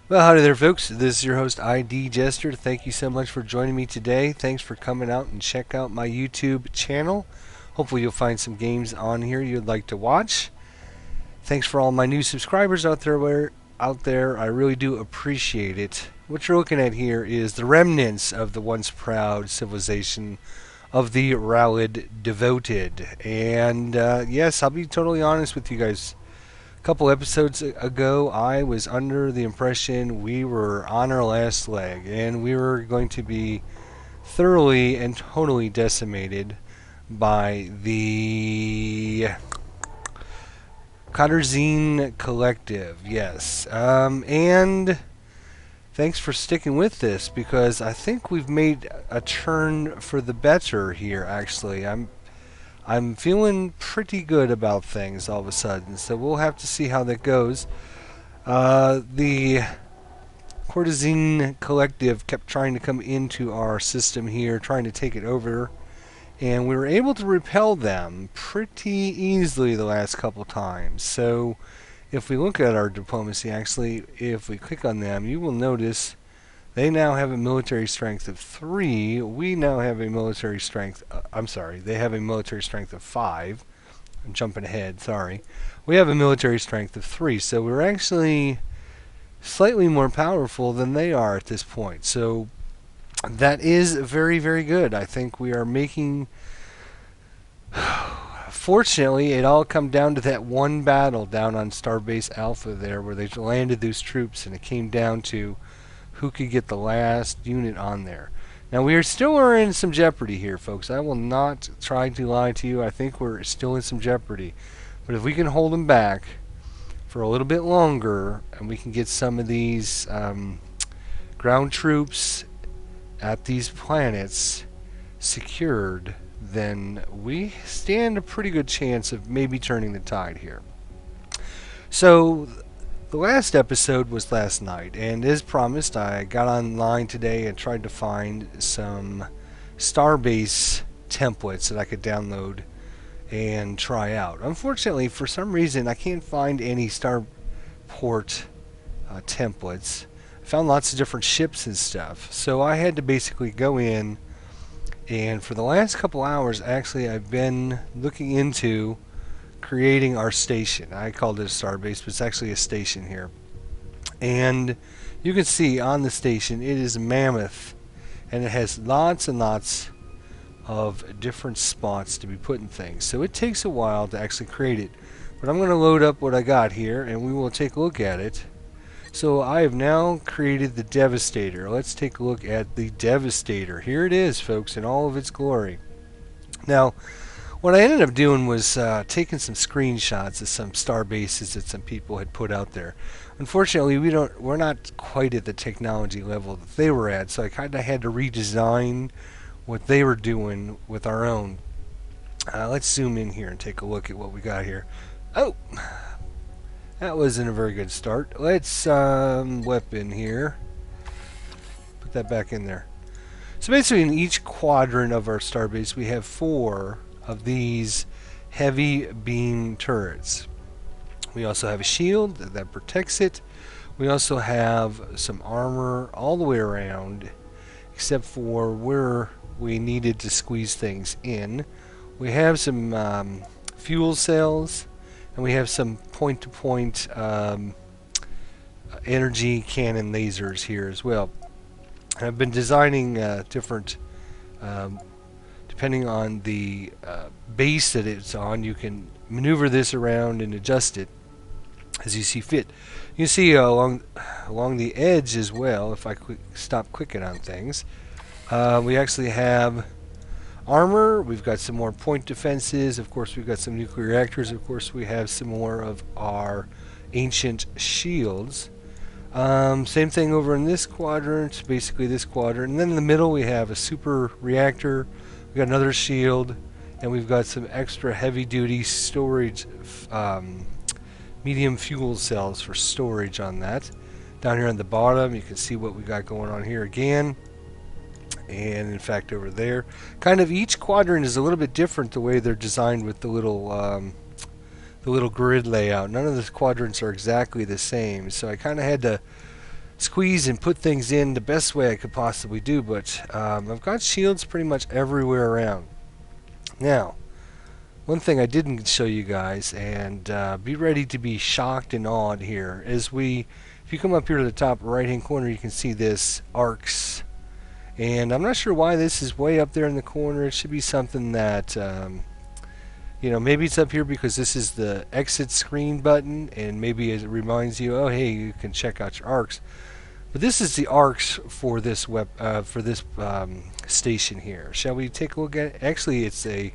Well, howdy there, folks. This is your host, ID Jester. Thank you so much for joining me today. Thanks for coming out and check out my YouTube channel. Hopefully, you'll find some games on here you'd like to watch. Thanks for all my new subscribers out there. I really do appreciate it. What you're looking at here is the remnants of the once proud civilization of the Rallied Devoted. And yes, I'll be totally honest with you guys. Couple episodes ago, I was under the impression we were on our last leg and we were going to be thoroughly and totally decimated by the Cotterzine Collective. Yes. And thanks for sticking with this because I think we've made a turn for the better here, actually. I'm feeling pretty good about things all of a sudden, so we'll have to see how that goes. The Courtesan Collective kept trying to come into our system here, trying to take it over, and we were able to repel them pretty easily the last couple times. So if we look at our diplomacy, actually, if we click on them, you will notice they now have a military strength of 3. We now have a military strength... they have a military strength of 5. I'm jumping ahead, sorry. We have a military strength of 3, so we're actually slightly more powerful than they are at this point. So that is very, very good. I think we are making... Fortunately, it all come down to that one battle down on Starbase Alpha there where they landed those troops, and it came down to who could get the last unit on there. Now, we are still in some jeopardy here, folks. I will not try to lie to you. I think we're still in some jeopardy. But if we can hold them back for a little bit longer, and we can get some of these ground troops at these planets secured, then we stand a pretty good chance of maybe turning the tide here. So the last episode was last night, and as promised, I got online today and tried to find some Starbase templates that I could download and try out. Unfortunately, for some reason, I can't find any starport templates. I found lots of different ships and stuff, so I had to basically go in, and for the last couple hours, actually, I've been looking into creating our station. I called it a starbase, but it's actually a station here. And you can see on the station it is mammoth, and it has lots and lots of different spots to be putting things. So it takes a while to actually create it. But I'm going to load up what I got here, and we will take a look at it. So I have now created the Devastator. Let's take a look at the Devastator. Here it is, folks, in all of its glory. Now, what I ended up doing was taking some screenshots of some star bases that some people had put out there. Unfortunately, we're not quite at the technology level that they were at, so I kind of had to redesign what they were doing with our own. Let's zoom in here and take a look at what we got here. Oh, that wasn't a very good start. Let's weapon here. Put that back in there. So basically, in each quadrant of our starbase, we have 4 of these heavy beam turrets. We also have a shield that protects it. We also have some armor all the way around, except for where we needed to squeeze things in. We have some fuel cells, and we have some point-to-point energy cannon lasers here as well. I've been designing different depending on the base that it's on. You can maneuver this around and adjust it as you see fit. You can see along the edge as well, if I stop clicking on things, we actually have armor. We've got some more point defenses. Of course, we've got some nuclear reactors. Of course, we have some more of our ancient shields. Same thing over in this quadrant, basically this quadrant. And then in the middle, we have a super reactor. We've got another shield, and we've got some extra heavy-duty storage, medium fuel cells for storage on that. Down here on the bottom, you can see what we got going on here again. And in fact, over there, kind of each quadrant is a little bit different the way they're designed with the little grid layout. None of the quadrants are exactly the same, so I kind of had to squeeze and put things in the best way I could possibly do, but I've got shields pretty much everywhere around. Now, one thing I didn't show you guys, and be ready to be shocked and awed here, is if you come up here to the top right hand corner, you can see this arcs. And I'm not sure why this is way up there in the corner. It should be something that, maybe it's up here because this is the exit screen button, and maybe it reminds you, oh hey, you can check out your arcs. But this is the arcs for this station here. Shall we take a look at it? Actually, is it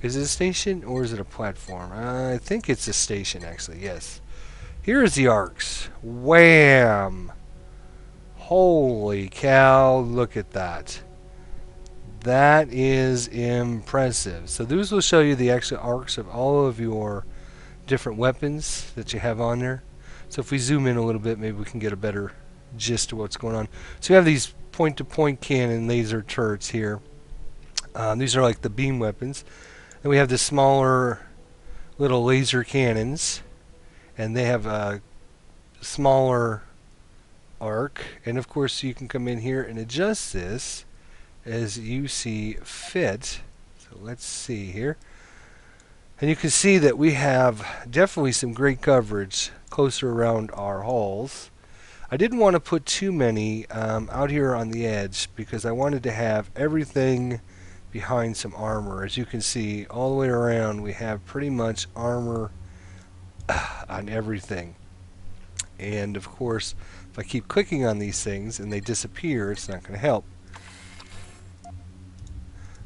a station or is it a platform? I think it's a station, actually. Yes. Here is the arcs. Wham! Holy cow! Look at that. That is impressive. So those will show you the actual arcs of all of your different weapons that you have on there. So if we zoom in a little bit, maybe we can get a better gist of what's going on. So we have these point-to-point cannon laser turrets here. These are like the beam weapons. And we have the smaller little laser cannons, and they have a smaller arc. And of course you can come in here and adjust this as you see fit. So let's see here. And you can see that we have definitely some great coverage closer around our hulls. I didn't want to put too many out here on the edge because I wanted to have everything behind some armor. As you can see, all the way around we have pretty much armor on everything. And of course, if I keep clicking on these things and they disappear, it's not going to help.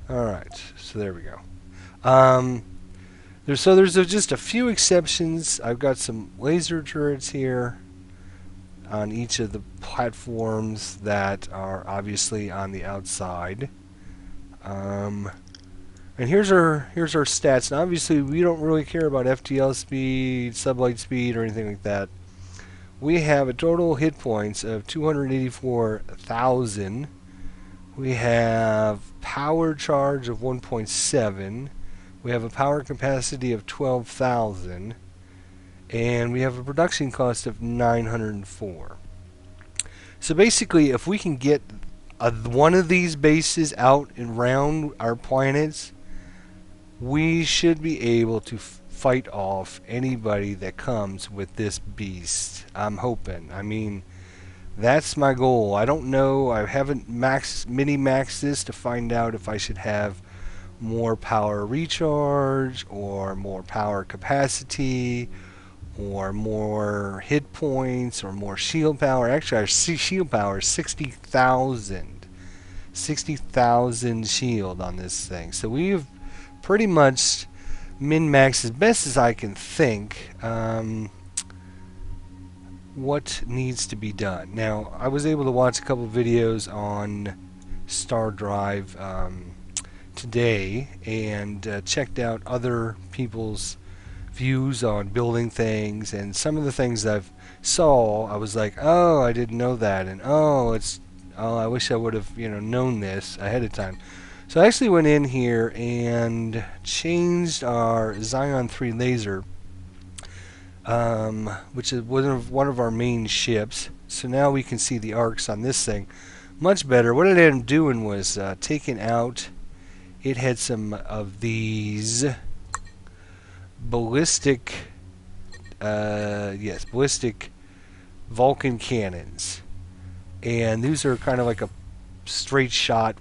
Alright, so there we go. There's just a few exceptions. I've got some laser turrets here on each of the platforms that are obviously on the outside. And here's our stats. Now obviously we don't really care about FTL speed, sublight speed, or anything like that. We have a total hit points of 284,000. We have power charge of 1.7. We have a power capacity of 12,000. And we have a production cost of 904. So basically, if we can get one of these bases out and around our planets, we should be able to fight off anybody that comes with this beast. I'm hoping. I mean, that's my goal. I don't know. I haven't mini-maxed this to find out if I should have more power recharge or more power capacity or more hit points or more shield power. Actually, our shield power is 60,000. 60,000 shield on this thing. So we've pretty much min-maxed as best as I can think what needs to be done. Now, I was able to watch a couple videos on StarDrive today and checked out other people's views on building things, and some of the things I've saw, I was like, oh, I didn't know that, and oh, I wish I would have known this ahead of time. So I actually went in here and changed our Zion 3 laser, which is one of our main ships. So now we can see the arcs on this thing much better. What it ended up doing was taking out, it had some of these ballistic Vulcan cannons, and these are kind of like a straight shot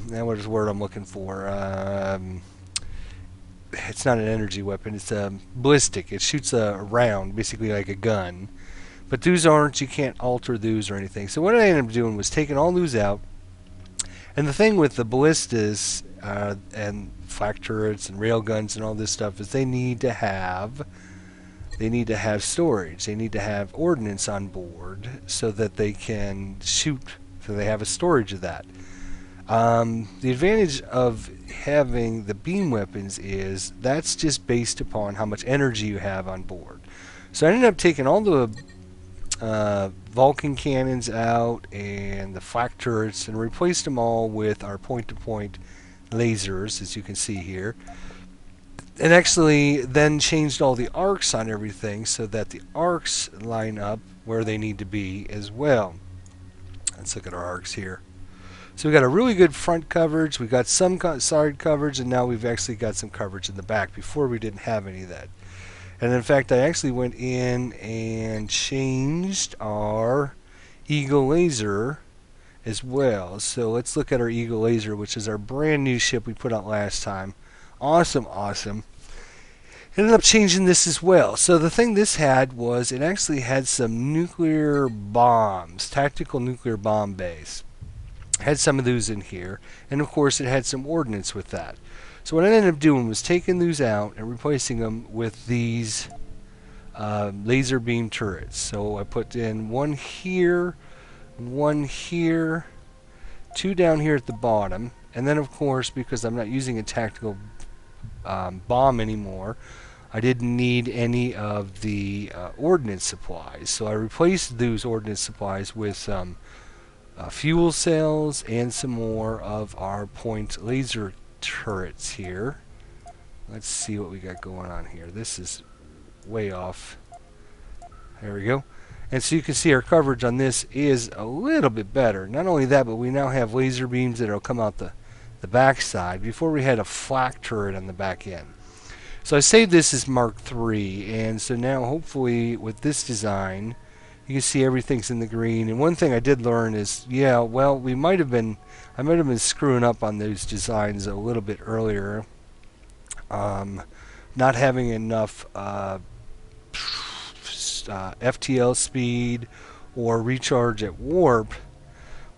now what is the word I'm looking for? It's not an energy weapon, it's a ballistic. It shoots a round, basically like a gun, but those aren't, you can't alter those or anything. So what I ended up doing was taking all those out. And the thing with the ballistas and flak turrets and railguns and all this stuff is they need to have storage. They need to have ordnance on board so that they can shoot. So they have a storage of that. The advantage of having the beam weapons is that's just based upon how much energy you have on board. So I ended up taking all the Vulcan cannons out and the flak turrets and replaced them all with our point-to-point lasers, as you can see here. and actually then changed all the arcs on everything so that the arcs line up where they need to be as well. Let's look at our arcs here. So we got a really good front coverage, we got some side coverage, and now we've actually got some coverage in the back. Before we didn't have any of that. And in fact, I actually went in and changed our Eagle Laser as well. So let's look at our Eagle Laser, which is our brand new ship we put out last time. Awesome, awesome. Ended up changing this as well. So the thing this had was it actually had some nuclear bombs, tactical nuclear bomb bays. Had some of those in here, and of course it had some ordnance with that. So what I ended up doing was taking these out and replacing them with these laser beam turrets. So I put in one here, two down here at the bottom, and then of course, because I'm not using a tactical bomb anymore, I didn't need any of the ordnance supplies. So I replaced those ordnance supplies with fuel cells and some more of our point laser turrets here. Let's see what we got going on here. This is way off. There we go. And so you can see our coverage on this is a little bit better. Not only that, but we now have laser beams that will come out the back side. Before we had a flak turret on the back end. So I saved this as Mark III, and so now hopefully with this design you can see everything's in the green. And one thing I did learn is, yeah, well, I might have been screwing up on those designs a little bit earlier. Not having enough FTL speed or recharge at warp,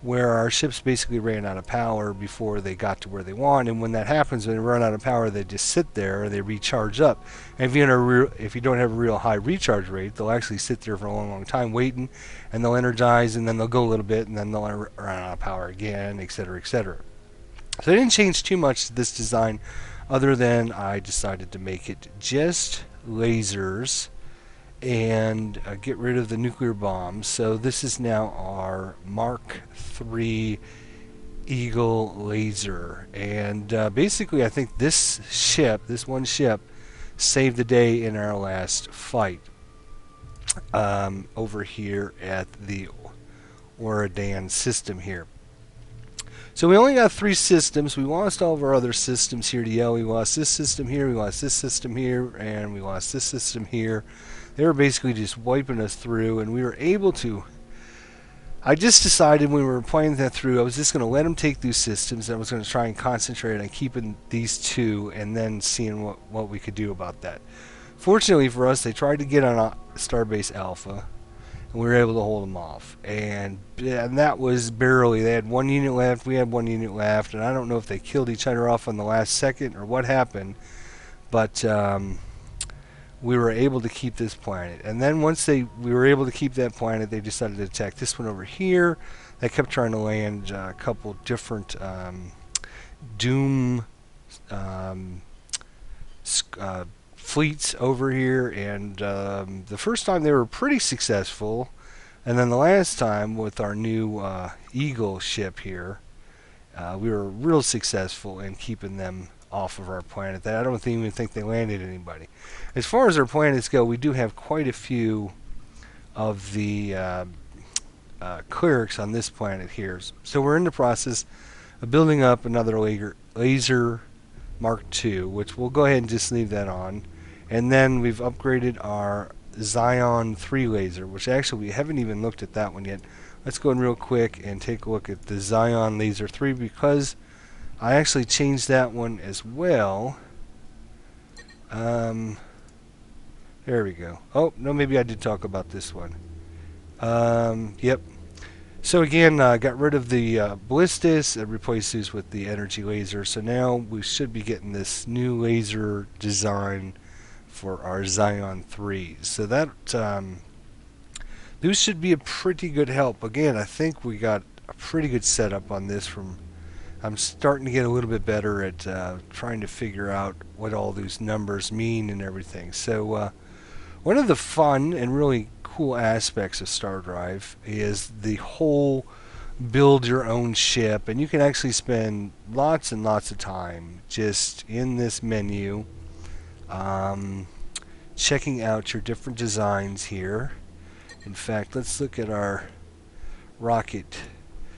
where our ships basically ran out of power before they got to where they want. And when that happens, when they run out of power, they just sit there, they recharge up. And if you don't have a real high recharge rate, they'll actually sit there for a long, long time waiting, and they'll energize, and then they'll go a little bit, and then they'll run out of power again, etc., etc. So I didn't change too much to this design, other than I decided to make it just lasers and get rid of the nuclear bombs. So this is now our Mark III Eagle Laser, and basically I think this one ship saved the day in our last fight over here at the Oridan system here. So we only got 3 systems. We lost all of our other systems here to yell. We lost this system here, we lost this system here, and we lost this system here. They were basically just wiping us through, and we were able to... I just decided when we were playing that through, I was just going to let them take these systems. I was going to try and concentrate on keeping these 2 and then seeing what we could do about that. Fortunately for us, they tried to get on Starbase Alpha, and we were able to hold them off. And that was barely. They had 1 unit left, we had 1 unit left, and I don't know if they killed each other off on the last second or what happened, but... we were able to keep this planet. And then once we were able to keep that planet, they decided to attack this one over here. They kept trying to land a couple different Doom fleets over here. And the first time they were pretty successful. And then the last time with our new Eagle ship here, we were real successful in keeping them off of our planet. I don't even think they landed anybody. As far as our planets go, we do have quite a few of the clerics on this planet here. So we're in the process of building up another laser Mark II, which we'll go ahead and just leave that on. And then we've upgraded our Zion 3 laser, which actually we haven't even looked at that one yet. Let's go in real quick and take a look at the Zion Laser 3, because I actually changed that one as well. There we go. Oh, no, maybe I did talk about this one. Yep. So again, got rid of the ballistas and replaced these with the energy laser. So now we should be getting this new laser design for our Zion 3. So that those should be a pretty good help. Again, I think we got a pretty good setup on this from... I'm starting to get a little bit better at trying to figure out what all these numbers mean and everything. So one of the fun and really cool aspects of StarDrive is the whole build your own ship, and you can actually spend lots and lots of time just in this menu um, checking out your different designs here. In fact, let's look at our rocket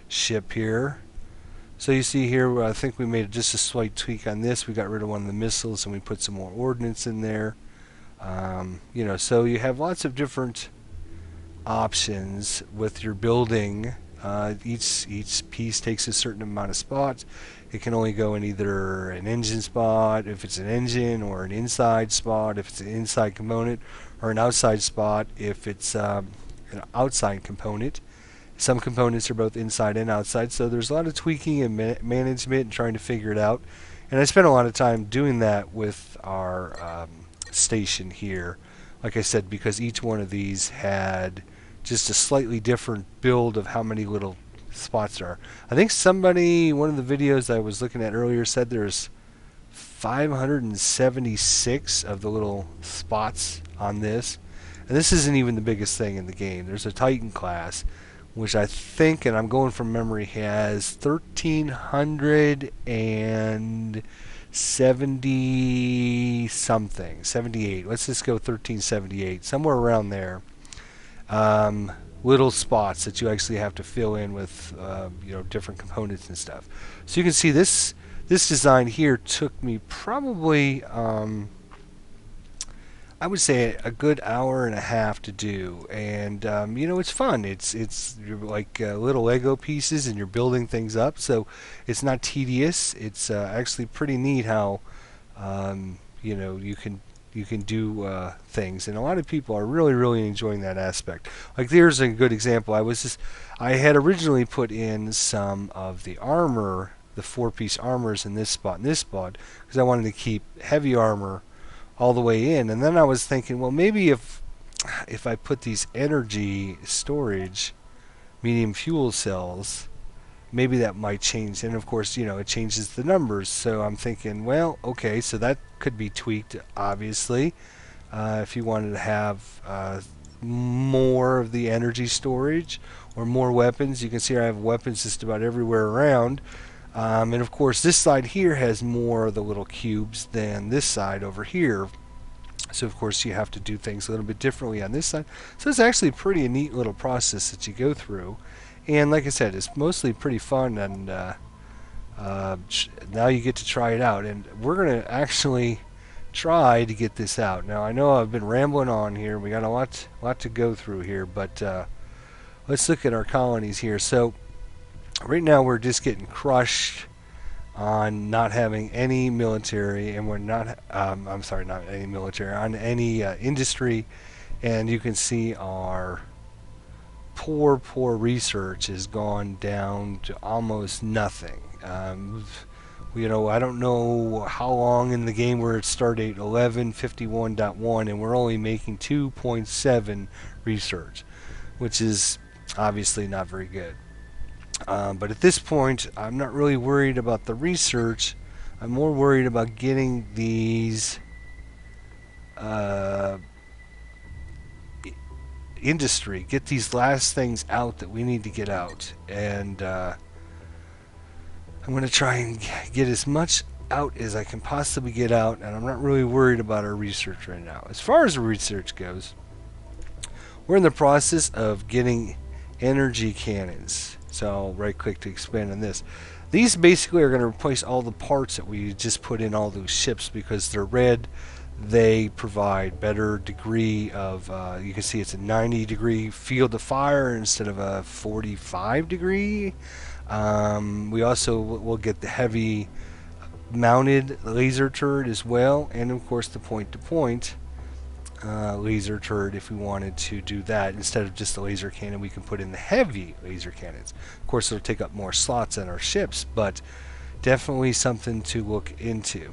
ship here. So you see here, I think we made just a slight tweak on this. We got rid of one of the missiles and we put some more ordnance in there. You know, so you have lots of different options with your building. Each piece takes a certain amount of spots. It can only go in either an engine spot, if it's an engine, or an inside spot, if it's an inside component, or an outside spot, if it's an outside component. Some components are both inside and outside, so there's a lot of tweaking and management and trying to figure it out. And I spent a lot of time doing that with our station here. Like I said, because each one of these had just a slightly different build of how many little spots there are. I think somebody, one of the videos I was looking at earlier, said there's 576 of the little spots on this. And this isn't even the biggest thing in the game. There's a Titan class, which I think, and I'm going from memory, has 1,370 something, 78. Let's just go 1378, somewhere around there. Little spots that you actually have to fill in with, you know, different components and stuff. So you can see this design here took me probably, I would say, a good hour and a half to do, and you know, it's fun. It's you're like little Lego pieces, and you're building things up, so it's not tedious. It's actually pretty neat how you know, you can do things, and a lot of people are really enjoying that aspect. Like, there's a good example. I had originally put in some of the armor, the 4-piece armors in this spot and this spot, because I wanted to keep heavy armor all the way in. And then I was thinking, well, maybe if I put these energy storage medium fuel cells, maybe that might change. And of course, you know, it changes the numbers. So I'm thinking, well, okay, so that could be tweaked, obviously, if you wanted to have more of the energy storage or more weapons. You can see I have weapons just about everywhere around. And of course, this side here has more of the little cubes than this side over here. So of course, you have to do things a little bit differently on this side. So it's actually a pretty neat little process that you go through. And like I said, it's mostly pretty fun, and now you get to try it out. And we're going to actually try to get this out. Now, I know I've been rambling on here. We got a lot to go through here, but let's look at our colonies here. So right now we're just getting crushed on not having any military, and we're not, I'm sorry, not any military, on any industry. And you can see our poor research has gone down to almost nothing. You know, I don't know how long in the game we're at stardate 1151.1, and we're only making 2.7 research, which is obviously not very good. But at this point, I'm not really worried about the research. I'm more worried about getting these get these last things out that we need to get out. And I'm going to try and get as much out as I can possibly get out, and I'm not really worried about our research right now. As far as the research goes, we're in the process of getting energy cannons. So I'll right click to expand on this. These basically are going to replace all the parts that we just put in all those ships, because they're red. They provide better degree of, you can see it's a 90-degree field of fire instead of a 45-degree. We also will get the heavy mounted laser turret as well, and of course the point-to-point laser turret. If we wanted to do that, instead of just the laser cannon, we can put in the heavy laser cannons. Of course, it'll take up more slots on our ships, but definitely something to look into.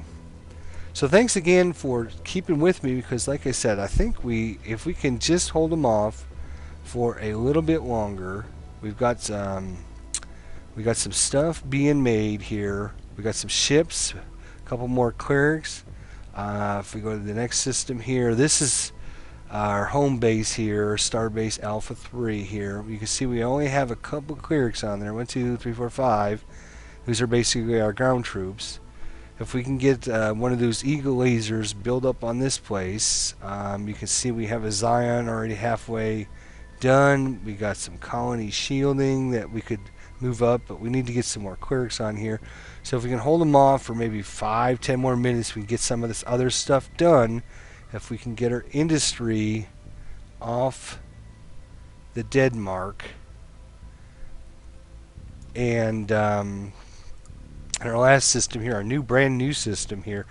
So thanks again for keeping with me, because like I said, I think if we can just hold them off for a little bit longer, we've got some stuff being made here. We got some ships, a couple more clerics. If we go to the next system here, this is our home base here, Starbase Alpha 3 here. You can see we only have a couple clerics on there, 1, 2, 3, 4, 5. These are basically our ground troops. If we can get one of those eagle lasers build up on this place, you can see we have a Zion already halfway done. We got some colony shielding that we could move up, but we need to get some more clerics on here. So if we can hold them off for maybe 5-10 more minutes, we can get some of this other stuff done. If we can get our industry off the dead mark, and our last system here, our brand new system here,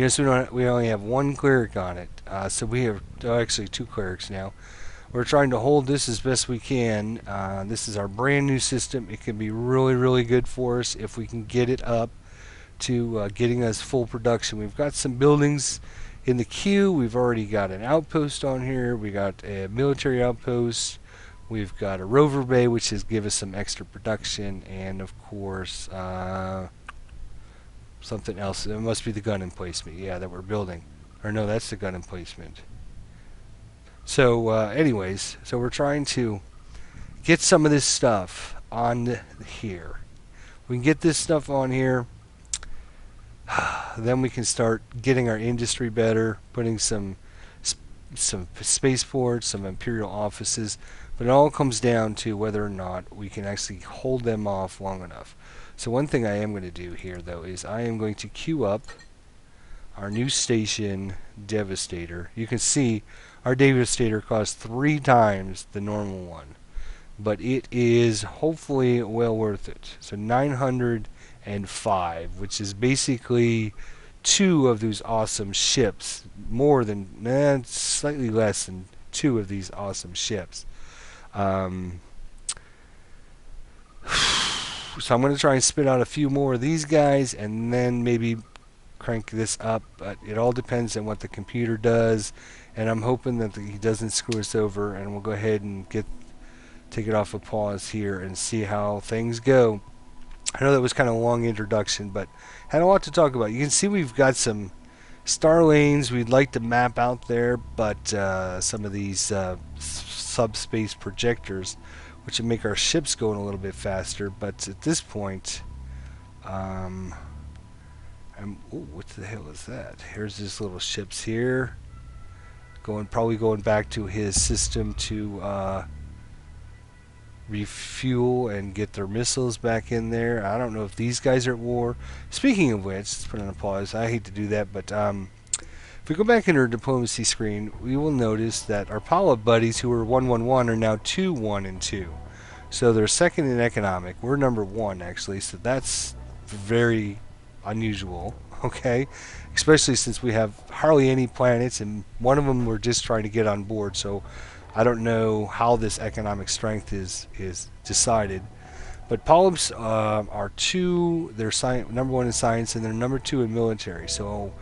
so we only have one cleric on it. So we have actually 2 clerics now. We're trying to hold this as best we can. This is our brand new system. It can be really, really good for us if we can get it up to getting us full production. We've got some buildings in the queue. We've already got an outpost on here. We got a military outpost. We've got a rover bay, which is give us some extra production, and of course something else. It must be the gun emplacement, yeah, that we're building. Or no, that's the gun emplacement. So anyways, so we're trying to get some of this stuff on here. We can get this stuff on here, then we can start getting our industry better, putting some spaceports, some imperial offices. But it all comes down to whether or not we can actually hold them off long enough. So one thing I am going to do here, though, is I am going to queue up our new station, Devastator. You can see our Devastator costs 3 times the normal one, but it is hopefully well worth it. So 905, which is basically 2 of those awesome ships, slightly less than 2 of these awesome ships. So I'm going to try and spit out a few more of these guys and then maybe crank this up, but it all depends on what the computer does, and I'm hoping that he doesn't screw us over, and we'll go ahead and take it off a pause here and see how things go. I know that was kind of a long introduction, but had a lot to talk about. You can see we've got some star lanes we'd like to map out there, but some of these subspace projectors, which would make our ships going a little bit faster. But at this point, what the hell is that? Here's his little ships here, probably going back to his system to refuel and get their missiles back in there. I don't know if these guys are at war. Speaking of which, let's put on a pause. I hate to do that, but if we go back in our diplomacy screen, we will notice that our Paula buddies, who were 1-1-1, are now 2-1-2. So they're second in economic. We're number 1, actually, so that's very unusual, okay? Especially since we have hardly any planets, and one of them we're just trying to get on board, so I don't know how this economic strength is decided. But polyps are 2, they're number 1 in science, and they're number 2 in military. So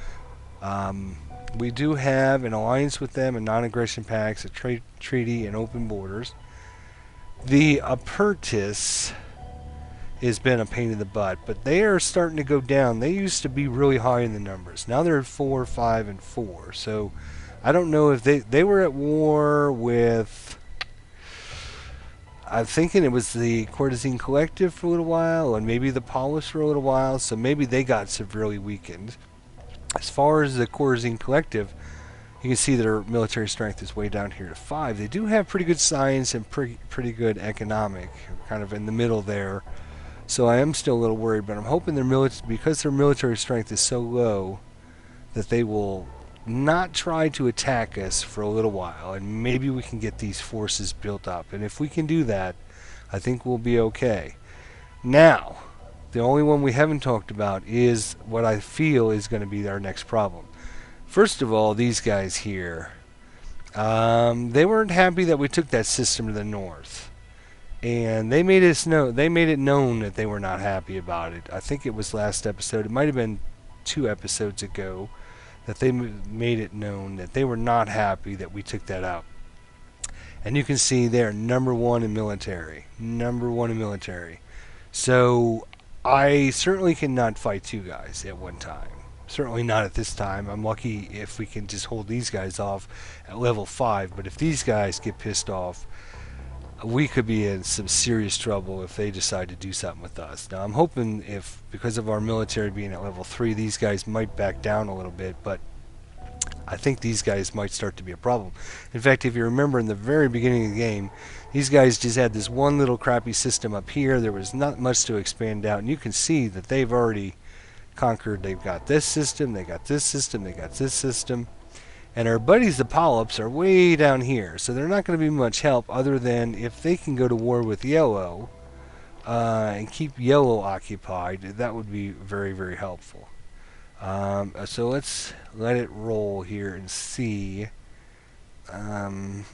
we do have an alliance with them, and non-aggression pacts, a treaty, and open borders. The Apertus has been a pain in the butt, but they are starting to go down. They used to be really high in the numbers. Now they're 4, 5, and 4. So I don't know if they were at war with, I'm thinking it was the Courtesan Collective for a little while, and maybe the Polis for a little while, so maybe they got severely weakened. As far as the Courtesan Collective, you can see their military strength is way down here to 5. They do have pretty good science and pretty good economic, kind of in the middle there. So I am still a little worried, but I'm hoping because their military strength is so low that they will not try to attack us for a little while, and maybe we can get these forces built up. And if we can do that, I think we'll be okay. Now, the only one we haven't talked about is what I feel is going to be our next problem. First of all, these guys here, they weren't happy that we took that system to the north, and they made it known that they were not happy about it. I think it was last episode. It might have been 2 episodes ago that they made it known that they were not happy that we took that out. And you can see they're number 1 in military. Number 1 in military. So I certainly cannot fight 2 guys at one time. Certainly not at this time. I'm lucky if we can just hold these guys off at level 5. But if these guys get pissed off, we could be in some serious trouble if they decide to do something with us. Now, I'm hoping if, because of our military being at level 3, these guys might back down a little bit, but I think these guys might start to be a problem. In fact, if you remember in the very beginning of the game, these guys just had this one little crappy system up here. There was not much to expand out, and you can see that they've already conquered. They've got this system, they got this system, they got this system. And our buddies the polyps are way down here, so they're not going to be much help other than if they can go to war with yellow and keep yellow occupied. That would be very, very helpful. So let's let it roll here and see. Let's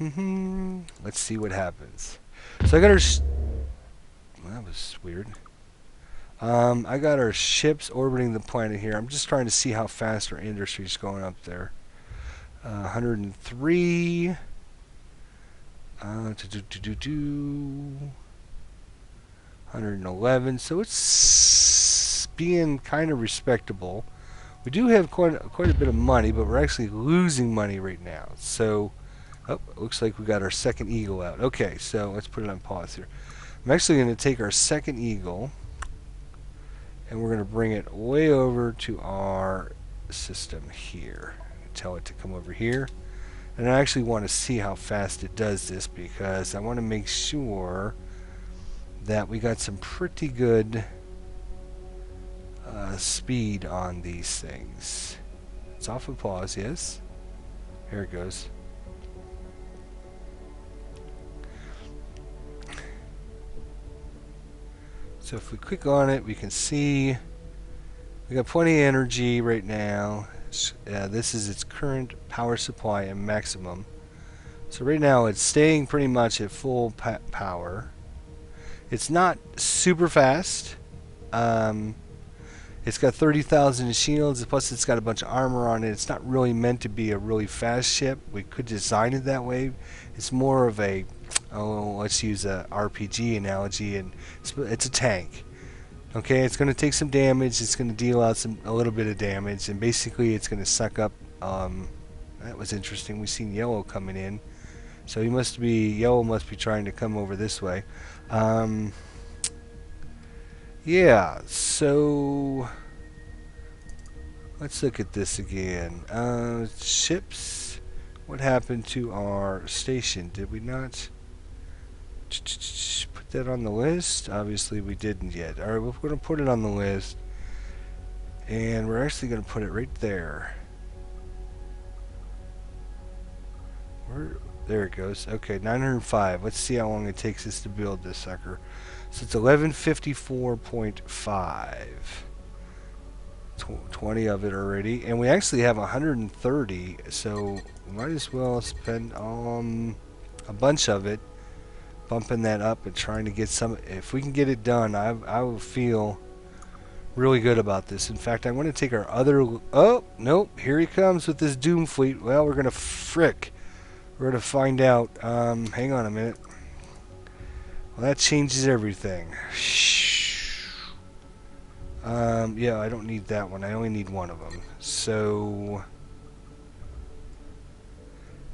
see what happens. So I got our... Well, that was weird. I got our ships orbiting the planet here. I'm just trying to see how fast our industry is going up there. 103. 111. So it's being kind of respectable. We do have quite a bit of money, but we're actually losing money right now. So, oh, looks like we got our second eagle out. Okay, so let's put it on pause here. I'm actually going to take our second eagle, and we're going to bring it way over to our system here. Tell it to come over here, and I actually want to see how fast it does this because I want to make sure that we got some pretty good speed on these things. It's off of pause, yes. Here it goes. So if we click on it, we can see we got plenty of energy right now. This is its current power supply and maximum. So right now it's staying pretty much at full power. It's not super fast. It's got 30,000 shields, plus it's got a bunch of armor on it. It's not really meant to be a really fast ship. We could design it that way. It's more of a, let's use a RPG analogy, and it's a tank. Okay, it's going to take some damage. It's going to deal out a little bit of damage, and basically it's going to suck up. That was interesting. We've seen yellow coming in, so yellow must be trying to come over this way. Yeah, so let's look at this again. Ships. What happened to our station? Did we not put that on the list? Obviously we didn't yet. Alright, we're going to put it on the list, and we're actually going to put it right there. There it goes. Okay, 905. Let's see how long it takes us to build this sucker. So it's 1154.5. 20 of it already, and we actually have 130, so we might as well spend a bunch of it bumping that up and trying to get some. If we can get it done, I will feel really good about this. In fact, I'm going to take our other... Oh, nope, here he comes with this Doom Fleet. Well, we're going to we're going to find out. Hang on a minute. Well, that changes everything. Yeah, I don't need that one. I only need one of them. So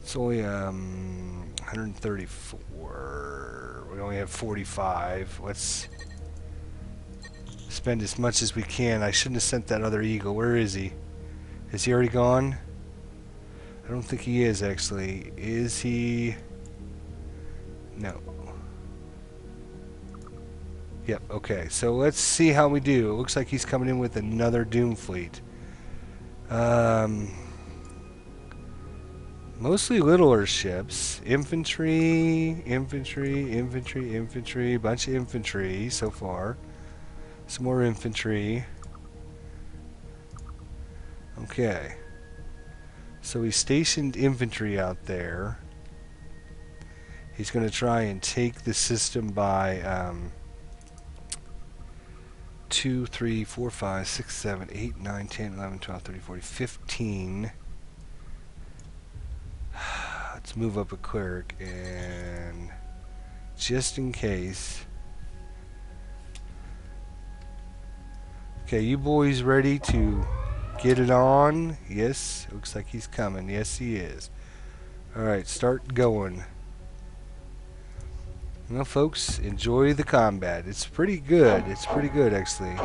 it's only 134. We only have 45. Let's spend as much as we can. I shouldn't have sent that other eagle. Where is he? Is he already gone? I don't think he is, actually. Is he? No. Yep, okay. So let's see how we do. It looks like he's coming in with another Doom Fleet. Mostly littler ships. Infantry, infantry, infantry, infantry. Bunch of infantry so far. Some more infantry. Okay. So he stationed infantry out there. He's going to try and take the system by 2, 3, 4, 5, 6, 7, 8, 9, 10, 11, 12, 13, 14, 15. Let's move up a cleric, and just in case. Okay, you boys ready to get it on? Yes, looks like he's coming. Yes, he is. Alright, start going. Well, folks, enjoy the combat. It's pretty good. It's pretty good, actually.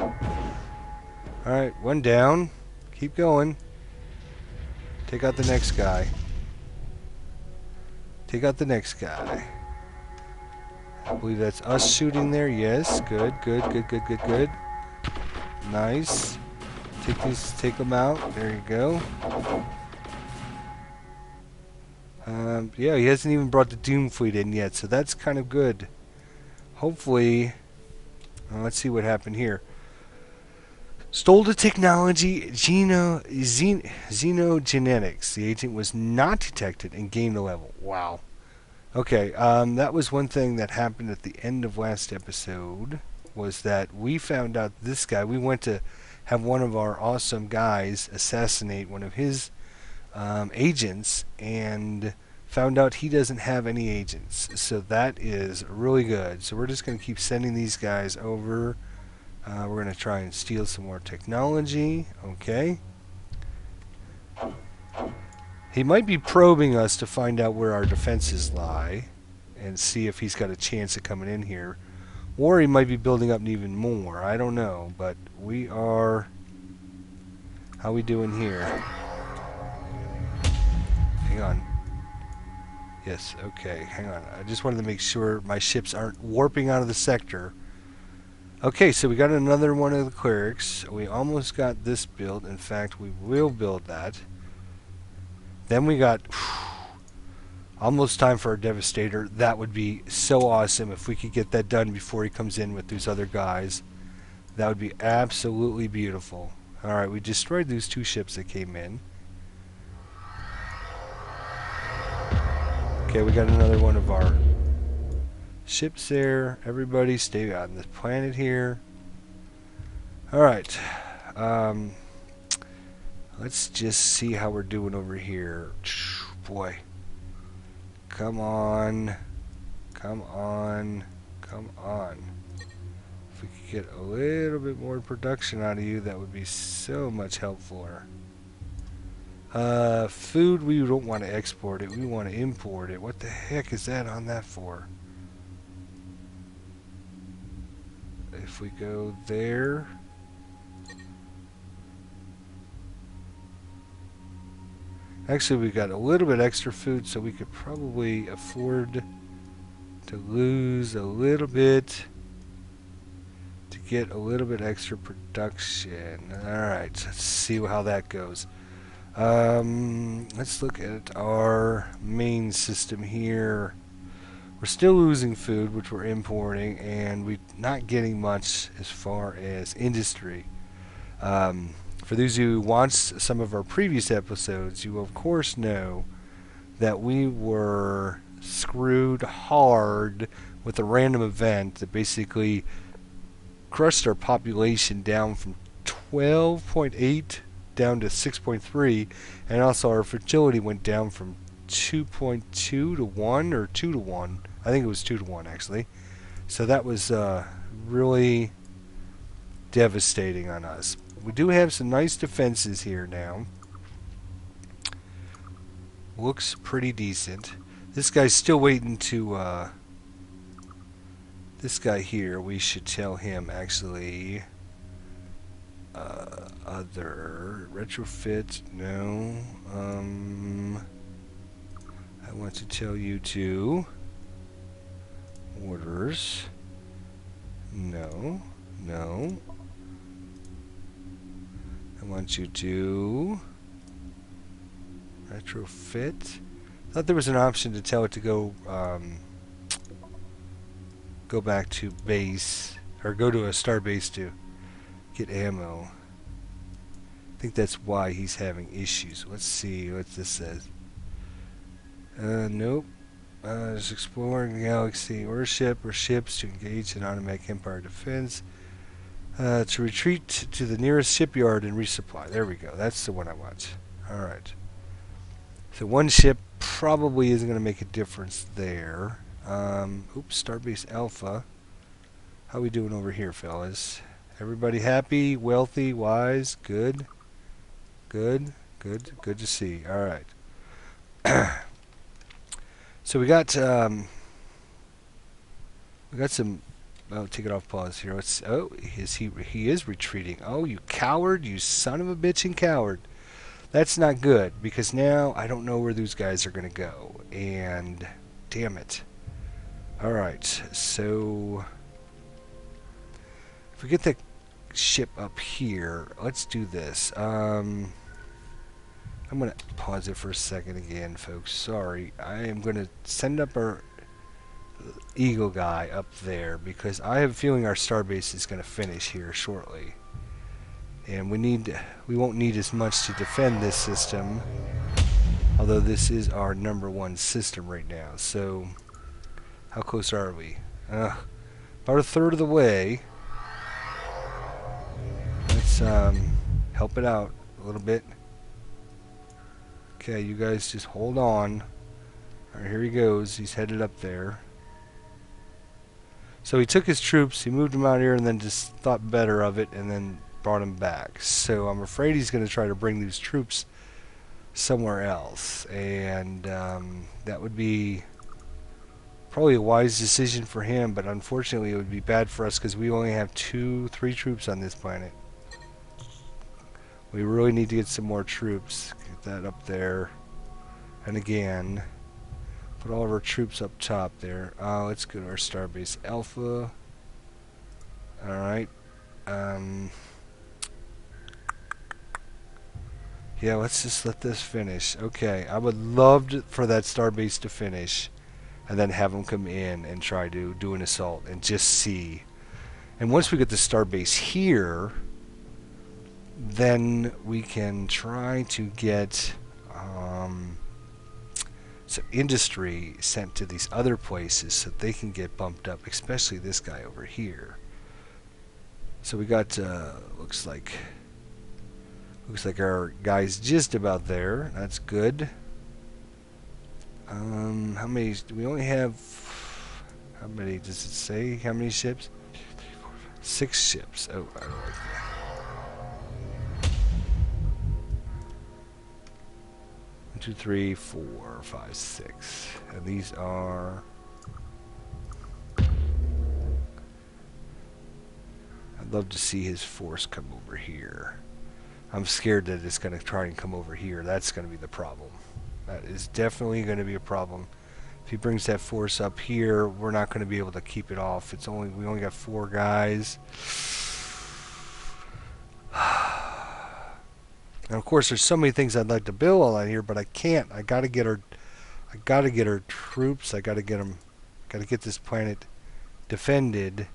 Alright, one down. Keep going. Take out the next guy. Take out the next guy. I believe that's us shooting there. Yes. Good, good, good, good, good, good. Nice. Take them out. There you go. Yeah, he hasn't even brought the Doom Fleet in yet, so that's kind of good. Hopefully, let's see what happened here. Stole the technology xenogenetics. The agent was not detected and gained a level. Wow. Okay, that was one thing that happened at the end of last episode, was that we found out this guy, we went to have one of our awesome guys assassinate one of his agents, and found out he doesn't have any agents. So that is really good. So we're just going to keep sending these guys over. We're going to try and steal some more technology. Okay. He might be probing us to find out where our defenses lie and see if he's got a chance of coming in here. Or he might be building up even more. I don't know. But we are... How we doing here? Hang on. Yes, okay. Hang on. I just wanted to make sure my ships aren't warping out of the sector. Okay, so we got another one of the clerics. We almost got this built. In fact, we will build that. Then we got almost time for our Devastator. That would be so awesome if we could get that done before he comes in with those other guys. That would be absolutely beautiful. Alright, we destroyed those two ships that came in. Okay, we got another one of our ships there. Everybody stay on this planet here. Alright. Let's just see how we're doing over here. Boy. Come on. Come on. Come on. If we could get a little bit more production out of you, that would be so much helpfuler. Food, we don't want to export it. We want to import it. What the heck is that on that for? If we go there... Actually, we got a little bit extra food, so we could probably afford to lose a little bit to get a little bit extra production. Alright, let's see how that goes. Let's look at our main system here. We're still losing food, which we're importing, and we're not getting much as far as industry. For those who watched some of our previous episodes, you will of course know that we were screwed hard with a random event that basically crushed our population down from 12.8 down to 6.3, and also our fertility went down from 2.2 to 1, or 2 to 1. I think it was 2 to 1 actually. So that was really devastating on us. We do have some nice defenses here now. Looks pretty decent. This guy's still waiting to... this guy here, we should tell him actually... other... retrofit, no. I want to tell you to... orders. No. No. I want you to retrofit. I thought there was an option to tell it to go go back to base, or go to a star base to get ammo. I think that's why he's having issues. Let's see what this says. Nope. Just exploring the galaxy. Or ship or ships to engage in automatic empire defense. To retreat to the nearest shipyard and resupply. There we go. That's the one I want. Alright. So one ship probably isn't going to make a difference there. Oops, Starbase Alpha. How we doing over here, fellas? Everybody happy, wealthy, wise, good? Good, good, good to see. Alright. So we got... We got some. Oh, take it off pause here. Let's. Oh, he is retreating. Oh, you coward! You son of a bitch and coward! That's not good because now I don't know where those guys are gonna go. And damn it! All right, so if we get the ship up here, let's do this. I'm gonna pause it for a second again, folks. Sorry, I am gonna send up our Eagle guy up there because I have a feeling our starbase is going to finish here shortly, and we won't need as much to defend this system, although this is our #1 system right now. So how close are we? About a third of the way. Let's help it out a little bit. Okay, you guys just hold on. Alright, here he goes. He's headed up there. So he took his troops, he moved them out here, and then just thought better of it, and then brought them back. So I'm afraid he's going to try to bring these troops somewhere else, and that would be probably a wise decision for him, but unfortunately it would be bad for us because we only have 3 troops on this planet. We really need to get some more troops. Get that up there. And again, put all of our troops up top there. Let's go to our starbase Alpha. Alright. Yeah, let's just let this finish. Okay, I would love for that starbase to finish and then have them come in and try to do an assault and just see. And once we get the starbase here, then we can try to get some industry sent to these other places so they can get bumped up, especially this guy over here. So we got looks like our guy's just about there. That's good. How many do we only have? How many does it say? How many ships? 6 ships. Oh, I don't like that. 1, 2, 3, 4, 5, 6. And these are. I'd love to see his force come over here. I'm scared that it's going to try and come over here. That's going to be the problem. That is definitely going to be a problem. If he brings that force up here, we're not going to be able to keep it off. We only got 4 guys. And of course, there's so many things I'd like to build all out here, but I can't. I got to get our troops. I got to get them. Got to get this planet defended.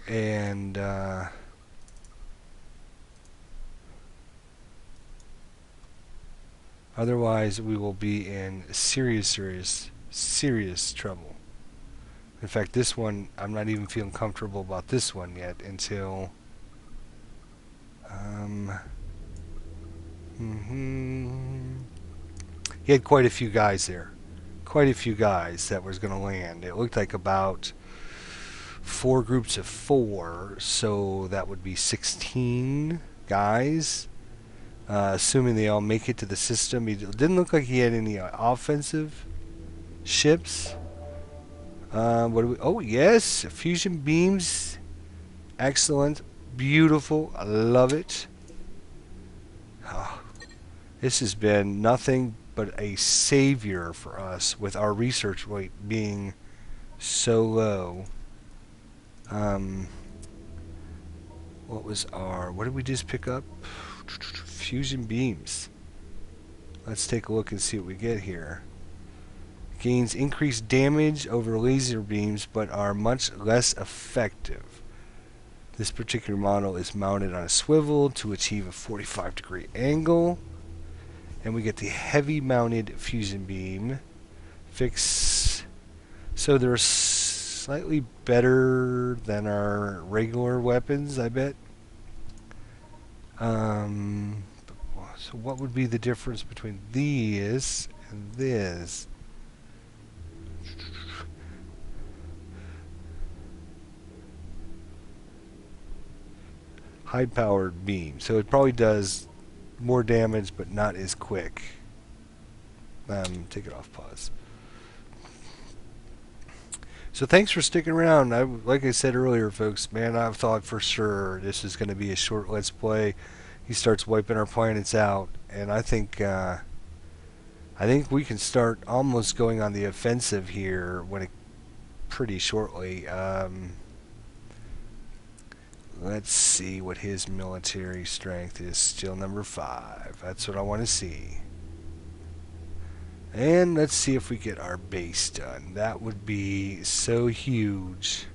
And otherwise, we will be in serious trouble. In fact, this one, I'm not even feeling comfortable about this one yet until he had quite a few guys there. Quite a few guys that was going to land. It looked like about 4 groups of 4, so that would be 16 guys. Assuming they all make it to the system. It didn't look like he had any offensive ships. What do we? Oh yes, fusion beams. Excellent, beautiful. I love it. Oh, this has been nothing but a savior for us with our research rate being so low. What did we just pick up? Fusion beams. Let's take a look and see what we get here. Gains increased damage over laser beams but are much less effective. This particular model is mounted on a swivel to achieve a 45-degree angle. And we get the heavy mounted fusion beam. So they're slightly better than our regular weapons, I bet. So what would be the difference between these and this? High-powered beam. So it probably does more damage, but not as quick. Take it off pause. So thanks for sticking around. Like I said earlier, folks, man, I thought for sure this is going to be a short Let's Play. He starts wiping our planets out, and I think we can start almost going on the offensive here pretty shortly. Let's see what his military strength is. Still number 5. That's what I want to see. And let's see if we get our base done. That would be so huge.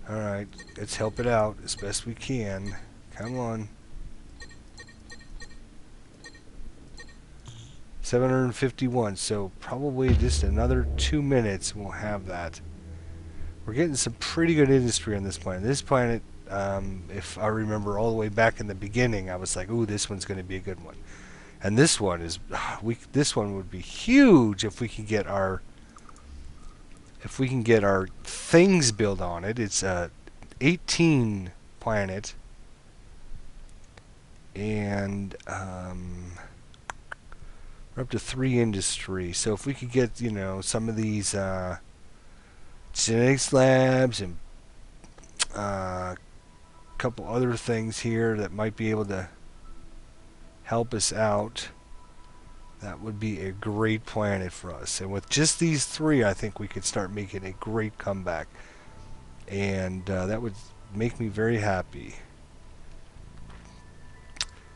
Alright, let's help it out as best we can. Come on. 751, so probably just another 2 minutes we'll have that. We're getting some pretty good industry on this planet. This planet, if I remember all the way back in the beginning, I was like, ooh, this one's going to be a good one. And this one is, this one would be huge if we can get our things built on it. It's a 18 planet, and we're up to 3 industry. So if we could get, you know, some of these genetics labs and a couple other things here that might be able to help us out, that would be a great planet for us. And with just these 3, I think we could start making a great comeback, and that would make me very happy.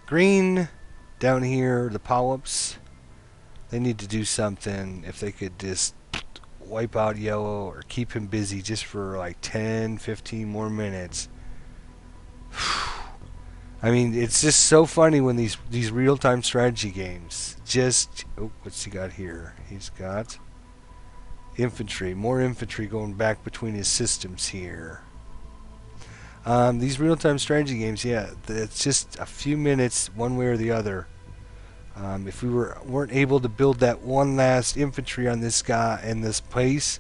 Green down here, the polyps, they need to do something. If they could just wipe out yellow or keep him busy just for like 10-15 more minutes. I mean, it's just so funny when these real-time strategy games just... Oh, what's he got here? He's got infantry. More infantry going back between his systems here. These real-time strategy games, yeah, it's just a few minutes one way or the other. If we weren't able to build that one last infantry on this guy in this place,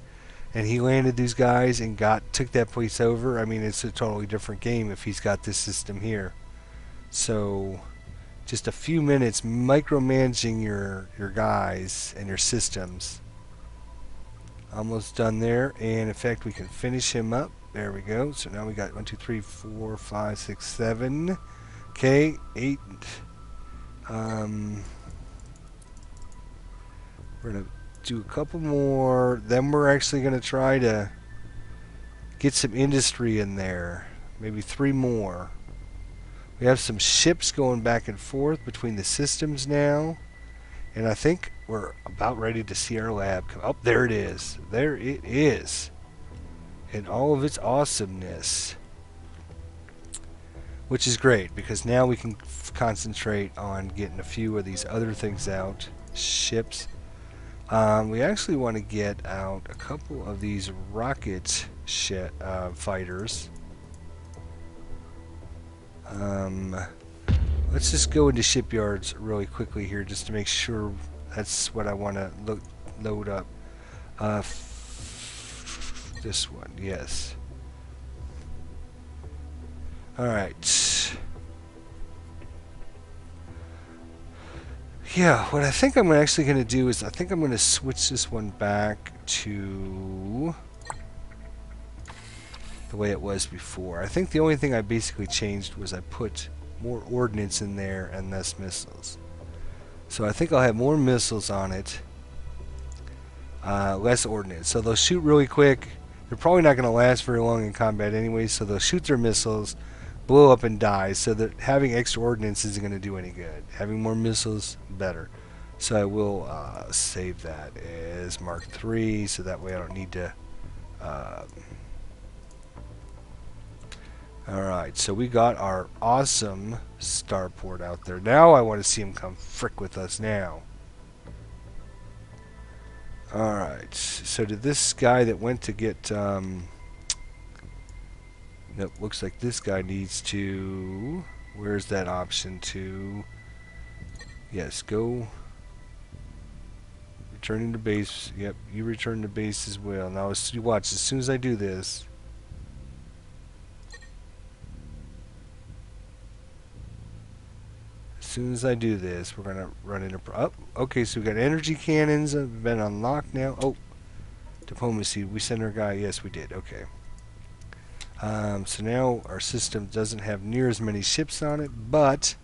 and he landed these guys and took that place over, I mean, it's a totally different game if he's got this system here. So just a few minutes micromanaging your guys and your systems. Almost done there, and in fact we can finish him up. There we go. So now we got 1 2 3 4 5 6 7. Okay, 8. We're gonna do a couple more, then we're actually gonna try to get some industry in there. Maybe 3 more. We have some ships going back and forth between the systems now, and I think we're about ready to see our lab come. Oh, there it is. There it is. In all of its awesomeness. Which is great, because now we can concentrate on getting a few of these other things out. Ships. We actually want to get out a couple of these rocket fighters. Let's just go into shipyards really quickly here just to make sure that's what I want to load up. This one, yes. Alright. Yeah, what I think I'm actually going to do is I think I'm going to switch this one back to the way it was before. I think the only thing I basically changed was I put more ordnance in there and less missiles. So I think I'll have more missiles on it, less ordnance. So they'll shoot really quick. They're probably not going to last very long in combat anyway, so they'll shoot their missiles, blow up and die, so that having extra ordnance isn't going to do any good. Having more missiles, better. So I will save that as Mark III, so that way I don't need to... Alright, so we got our awesome starport out there. Now I want to see him come frick with us now. Alright, so did this guy that went to get... Nope, looks like this guy needs to... Where's that option to... Yes, go... Returning to base. Yep, you return to base as well. Now, you watch, as soon as I do this... As soon as I do this, we're going to run into... Oh, okay, so we got energy cannons that have been unlocked now. Oh, Diplomacy. We sent our guy. Yes, we did. Okay. So now our system doesn't have near as many ships on it, but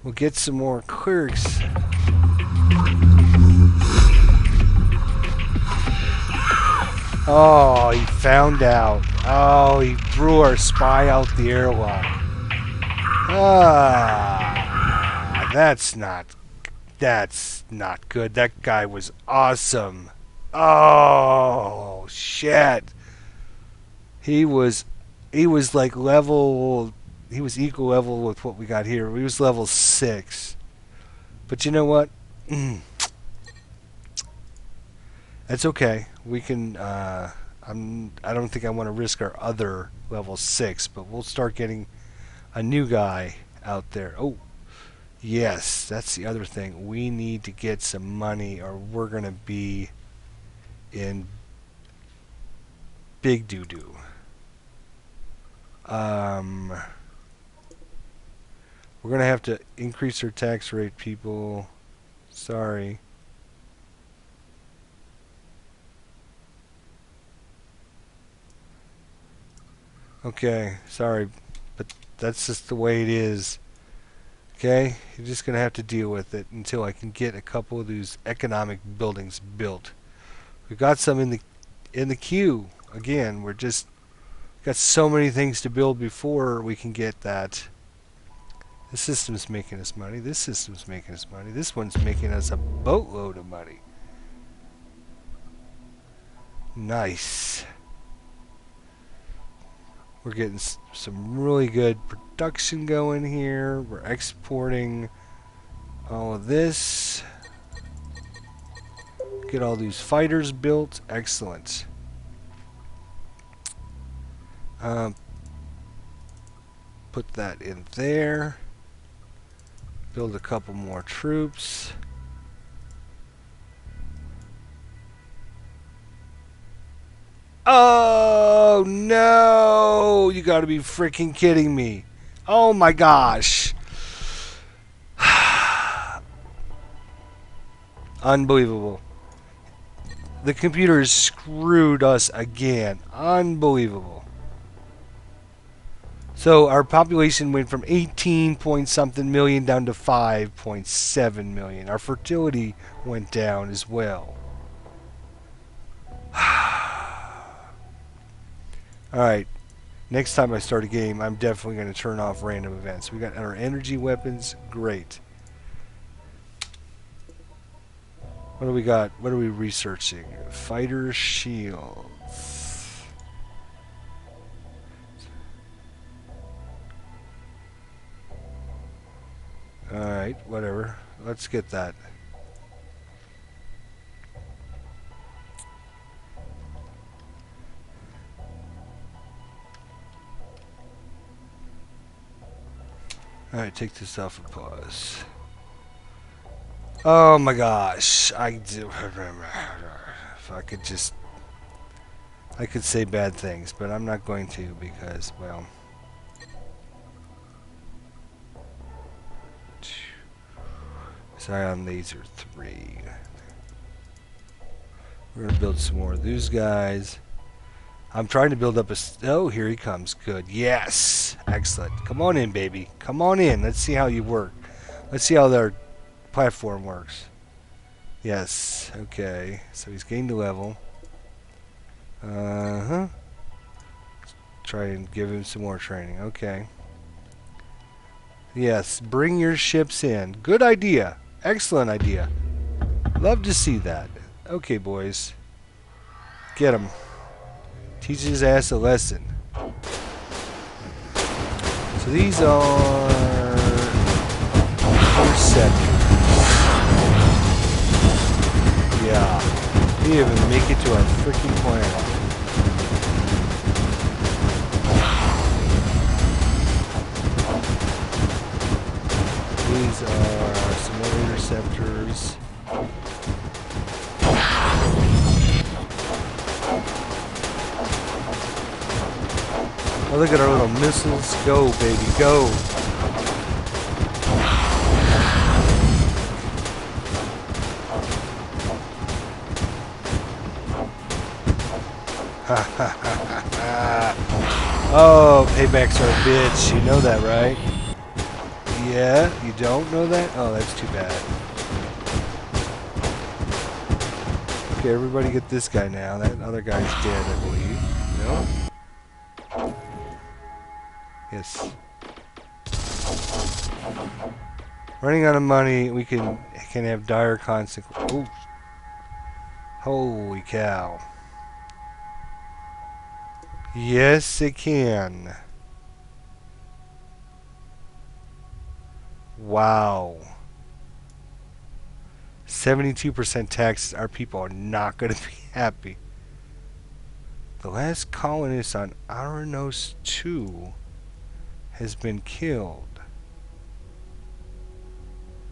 we'll get some more clerks. Oh, he found out. Oh, he threw our spy out the airlock. Ah, that's not good. That guy was awesome. Oh, shit. He was like level, he was equal level with what we got here. He was level 6. But you know what? That's okay. We can I don't think I want to risk our other level 6, but we'll start getting a new guy out there. Oh, yes, that's the other thing. We need to get some money or we're going to be in big doo-doo. We're going to have to increase our tax rate, people. Sorry. Okay, sorry, but that's just the way it is. Okay, you're just going to have to deal with it until I can get a couple of these economic buildings built. We've got some in the queue. Again, we're just got so many things to build before we can get that. This system's making us money. This system's making us money. This one's making us a boatload of money. Nice. We're getting some really good production going here. We're exporting all of this. Get all these fighters built. Excellent. Put that in there. Build a couple more troops. Oh no! You gotta be freaking kidding me. Oh my gosh. Unbelievable. The computer has screwed us again. Unbelievable. So our population went from 18 point something million down to 5.7 million. Our fertility went down as well. Alright, next time I start a game, I'm definitely going to turn off random events. We got our energy weapons, great. What do we got? What are we researching? Fighter shields. Alright, whatever. Let's get that. Alright, take this off and pause. Oh my gosh. If I could just... I could say bad things, but I'm not going to because, well... Zion Laser 3. We're going to build some more of these guys. I'm trying to build up a... Oh, here he comes. Good. Yes! Excellent. Come on in, baby. Come on in. Let's see how you work. Let's see how their platform works. Yes. Okay. So he's gained a level. Uh-huh. Try and give him some more training. Okay. Yes. Bring your ships in. Good idea. Excellent idea. Love to see that. Okay, boys. Get him. Teach his ass a lesson. So these are interceptors. Yeah. He didn't even make it to our freaking planet. These are some more interceptors. Oh, look at our little missiles. Go, baby, go. Oh, paybacks are a bitch. You know that, right? Yeah, you don't know that? Oh, that's too bad. Okay, everybody get this guy now. That other guy's dead, I believe. No? Yes. Running out of money, we can have dire consequences. Ooh. Holy cow. Yes, it can. Wow. 72% taxes. Our people are not going to be happy. The last colonist on Aranos 2 has been killed.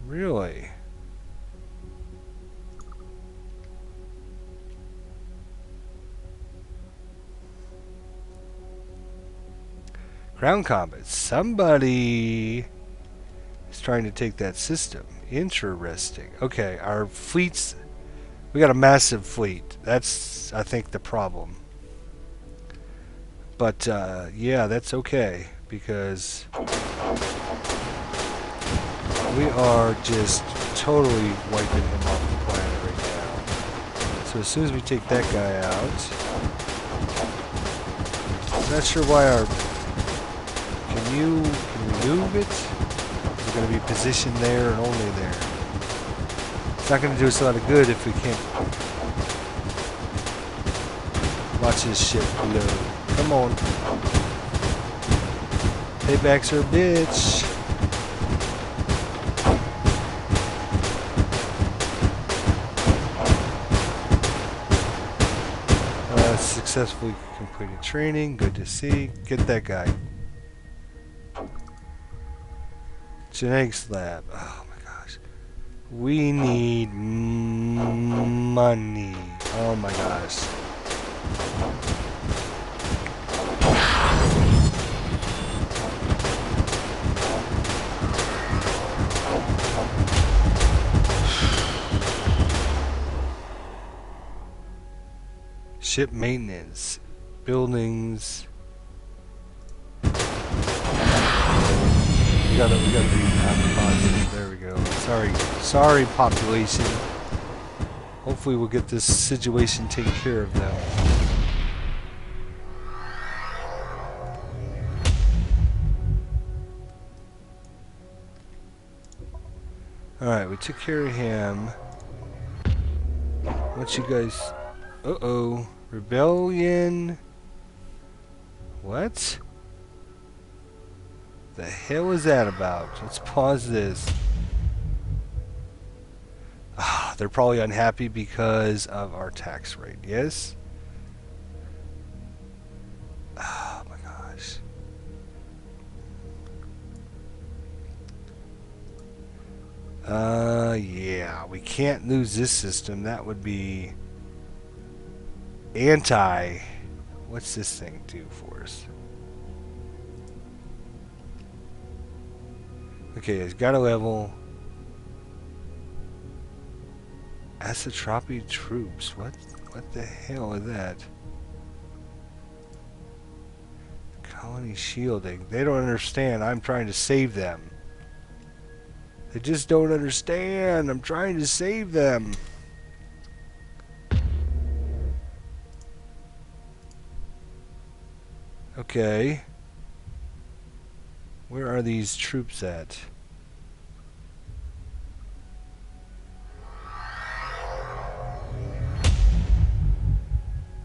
Really? Ground combat. Somebody is trying to take that system. Interesting. Okay, our fleets. We got a massive fleet. That's, I think, the problem. But, yeah, that's okay. Because we are just totally wiping him off the planet right now. So as soon as we take that guy out... I'm not sure why our... Can we move it? We're going to be positioned there and only there. It's not going to do us a lot of good if we can't... Watch this ship below. Come on. Paybacks are a bitch. Successfully completed training. Good to see. Get that guy. Genetics lab. Oh my gosh. We need money. Oh my gosh. Ship maintenance, buildings. We gotta be positive. There we go. Sorry, population. Hopefully, we'll get this situation taken care of now. All right, we took care of him. What you guys? Uh-oh. Rebellion. What? The hell is that about? Let's pause this. Ah, they're probably unhappy because of our tax rate. Yes? Oh my gosh. Yeah. We can't lose this system. That would be... anti. What's this thing do for us? Okay, it's got a level. Acetropy troops. What the hell is that? Colony shielding. They don't understand. I'm trying to save them. They just don't understand. I'm trying to save them. Okay. Where are these troops at?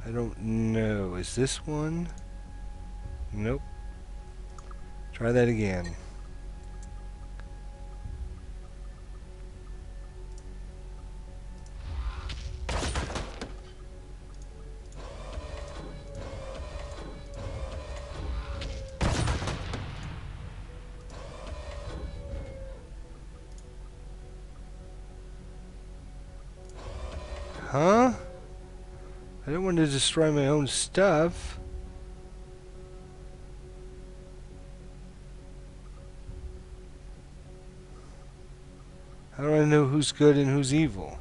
I don't know. Is this one? Nope. Try that again. Huh? I don't want to destroy my own stuff. How do I know who's good and who's evil?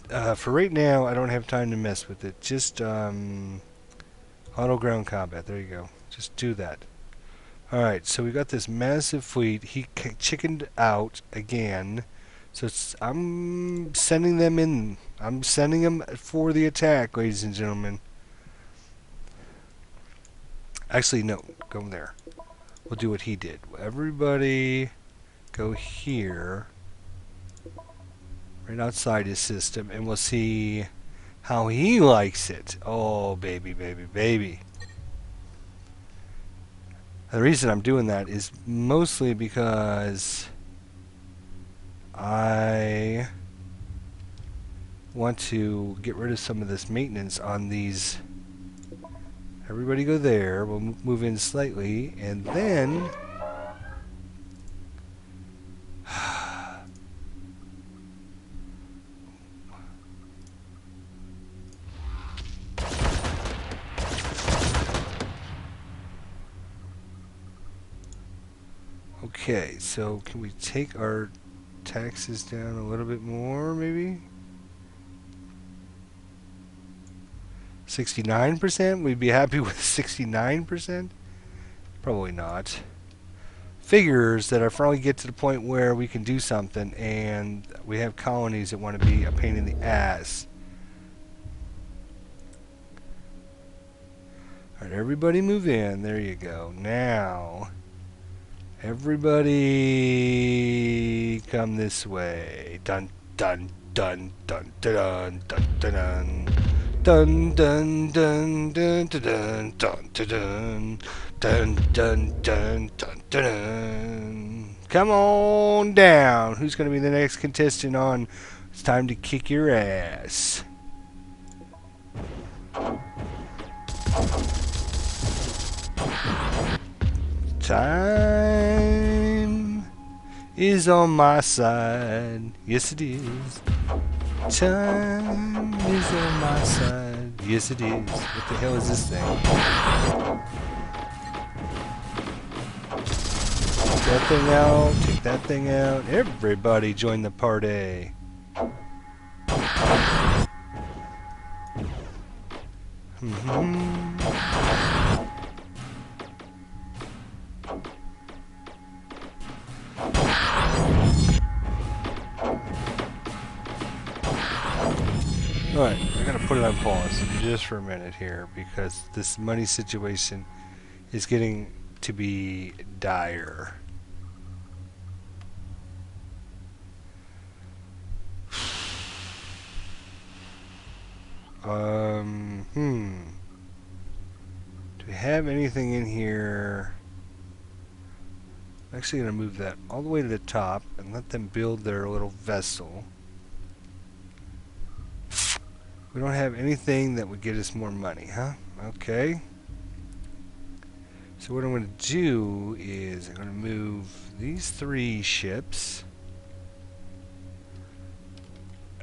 for right now, I don't have time to mess with it. Just auto ground combat. There you go. Just do that. Alright, so we got this massive fleet. He chickened out again. So I'm sending them in. I'm sending them for the attack, ladies and gentlemen. Actually, no. Go there. We'll do what he did. Everybody go here. Right outside his system. And we'll see how he likes it. Oh, baby, baby, baby. The reason I'm doing that is mostly because I want to get rid of some of this maintenance on these. Everybody go there. We'll move in slightly, and then okay, so can we take our taxes down a little bit more, maybe? 69%? We'd be happy with 69%? Probably not. Figures that I finally get to the point where we can do something, and we have colonies that want to be a pain in the ass. Alright, everybody move in. There you go. Now, everybody come this way. Dun dun dun dun dun dun dun dun. Dun dun dun dun dun dun dun dun dun dun dun dun. Come on down. Who's going to be the next contestant on It's Time to Kick Your Ass? Time is on my side. Yes, it is. Time is on my side. Yes, it is. What the hell is this thing? Take that thing out. Take that thing out. Everybody join the party. Alright, I'm going to put it on pause just for a minute here because this money situation is getting to be dire. Do we have anything in here? I'm actually going to move that all the way to the top and let them build their little vessel. We don't have anything that would get us more money, huh? Okay. So what I'm going to do is I'm going to move these 3 ships.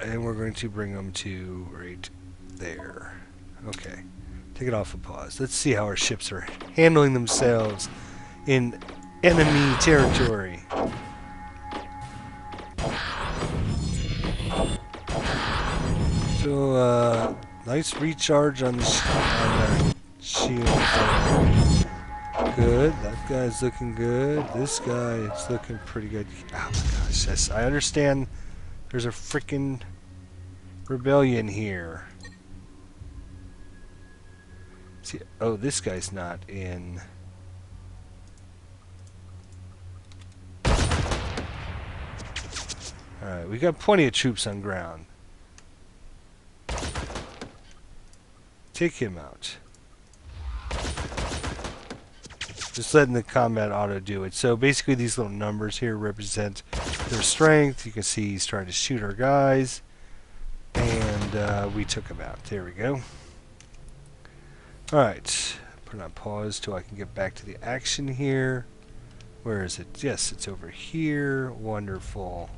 And we're going to bring them to right there. Okay. Take it off of pause. Let's see how our ships are handling themselves in enemy territory. So, nice recharge on the shield. Good. That guy's looking good. This guy is looking pretty good. Oh my gosh. Yes, I understand there's a freaking rebellion here. See, oh, this guy's not in. Alright, we got plenty of troops on ground. Take him out. Just letting the combat auto do it. So basically these little numbers here represent their strength. You can see he's trying to shoot our guys. And we took him out. There we go. Alright. Put it on pause till I can get back to the action here. Where is it? Yes, it's over here. Wonderful.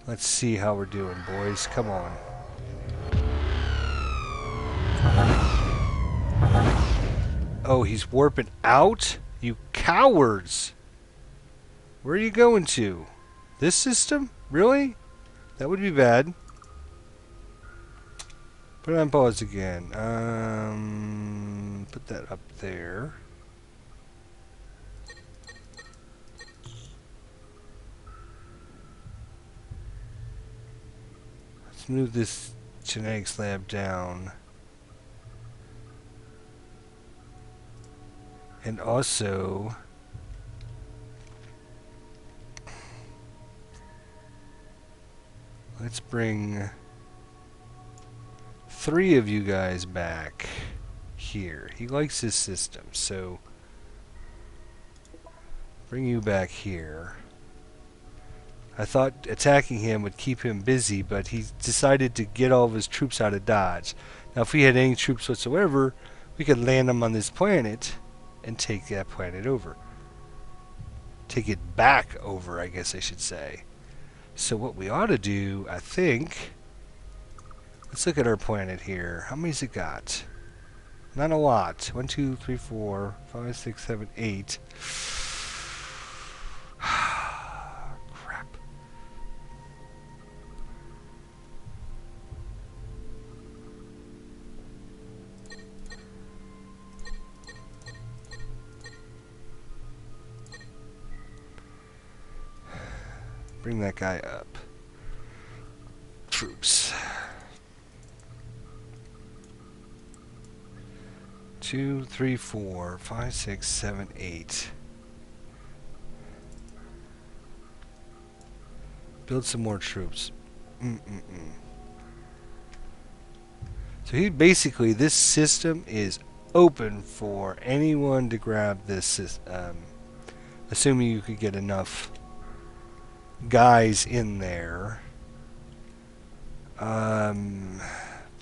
Let's see how we're doing, boys. Come on. Oh, he's warping out? You cowards! Where are you going to? This system? Really? That would be bad. Put it on pause again. Put that up there. Let's move this genetics lab down. And also, let's bring 3 of you guys back here. He likes his system, so bring you back here. I thought attacking him would keep him busy, but he decided to get all of his troops out of Dodge. Now, if we had any troops whatsoever, we could land them on this planet and take that planet over. Take it back over, I guess I should say. So what we ought to do, I think... Let's look at our planet here. How many's it got? Not a lot. 1, 2, 3, 4, 5, 6, 7, 8. Crap. Bring that guy up. Troops. 2, 3, 4, 5, 6, 7, 8. Build some more troops. So he basically, this system is open for anyone to grab this, assuming you could get enough guys in there.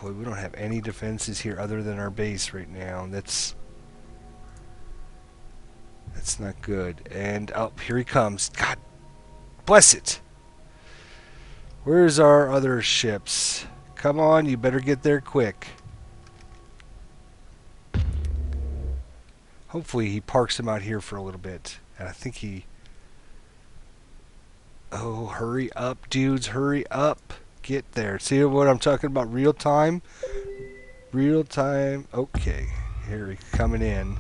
Boy, we don't have any defenses here other than our base right now. That's not good. And oh, here he comes. God bless it. Where's our other ships? Come on, you better get there quick. Hopefully he parks them out here for a little bit. And I think he... Oh, hurry up, dudes. Hurry up. Get there. See what I'm talking about? Real time? Real time. Okay. Here he's coming in.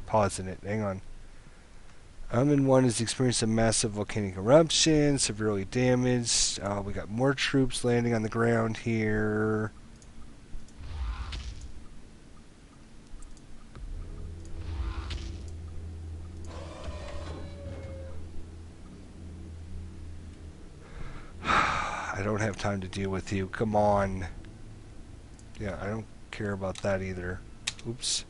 Pausing it. Hang on. One has experienced a massive volcanic eruption. Severely damaged. We got more troops landing on the ground here. I don't have time to deal with you. Come on. Yeah, I don't care about that either. Oops.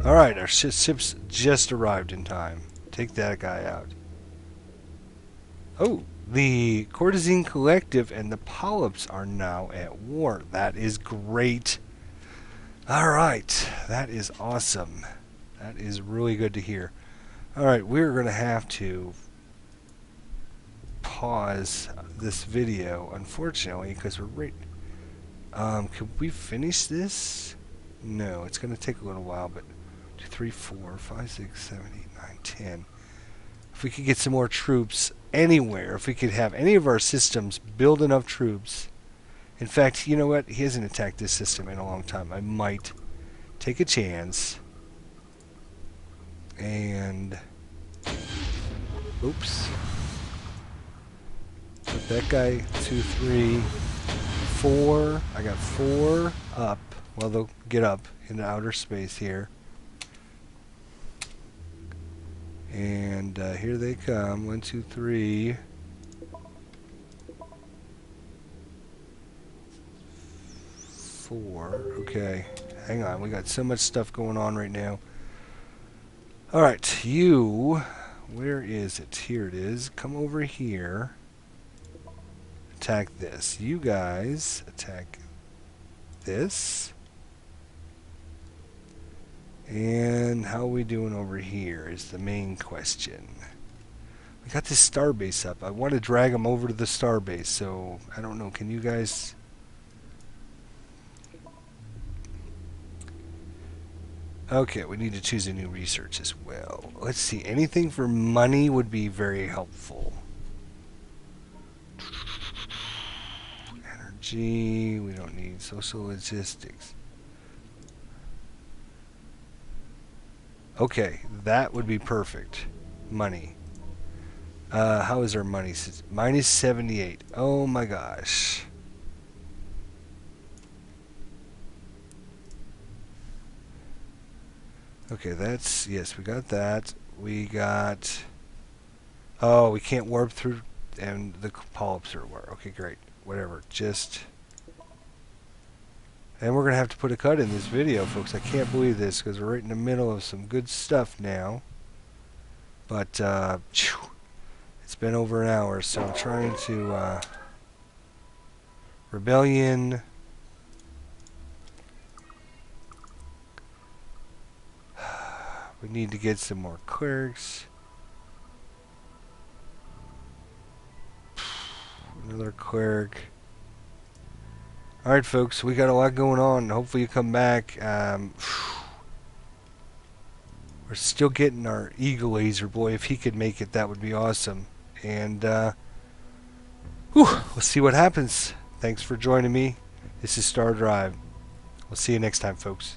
Alright, our ships just arrived in time. Take that guy out. Oh, the Courtesan Collective and the Polyps are now at war. That is great. Alright, that is awesome. That is really good to hear. Alright, we're going to have to pause this video, unfortunately, because we're right... Can we finish this? No, it's going to take a little while, but 2, 3, 4, 5, 6, 7, 8, 9, 10. If we could get some more troops anywhere, if we could have any of our systems build enough troops. In fact, you know what? He hasn't attacked this system in a long time. I might take a chance. And oops, put that guy 2, 3, 4. I got 4 up. Well, they'll get up into outer space here, and here they come. 1, 2, 3, 4. Okay, hang on. We got so much stuff going on right now. Alright, you, where is it? Here it is. Come over here. Attack this. You guys attack this. And how are we doing over here is the main question. We got this starbase up. I want to drag them over to the starbase, so I don't know. Can you guys... Okay, we need to choose a new research as well. Let's see, anything for money would be very helpful. Energy, we don't need social logistics. Okay, that would be perfect. Money. How is our money? Minus 78. Oh my gosh. Okay, that's, yes, we got that. We got, oh, we can't warp through, and the polyps are where. Okay, great. Whatever, just, and we're going to have to put a cut in this video, folks. I can't believe this, because we're right in the middle of some good stuff now. But, it's been over an hour, so I'm trying to, rebellion. We need to get some more clerks. Another clerk. Alright, folks, we got a lot going on. Hopefully you come back. We're still getting our Eagle Laser boy. If he could make it, that would be awesome. And we'll see what happens. Thanks for joining me. This is StarDrive. We'll see you next time, folks.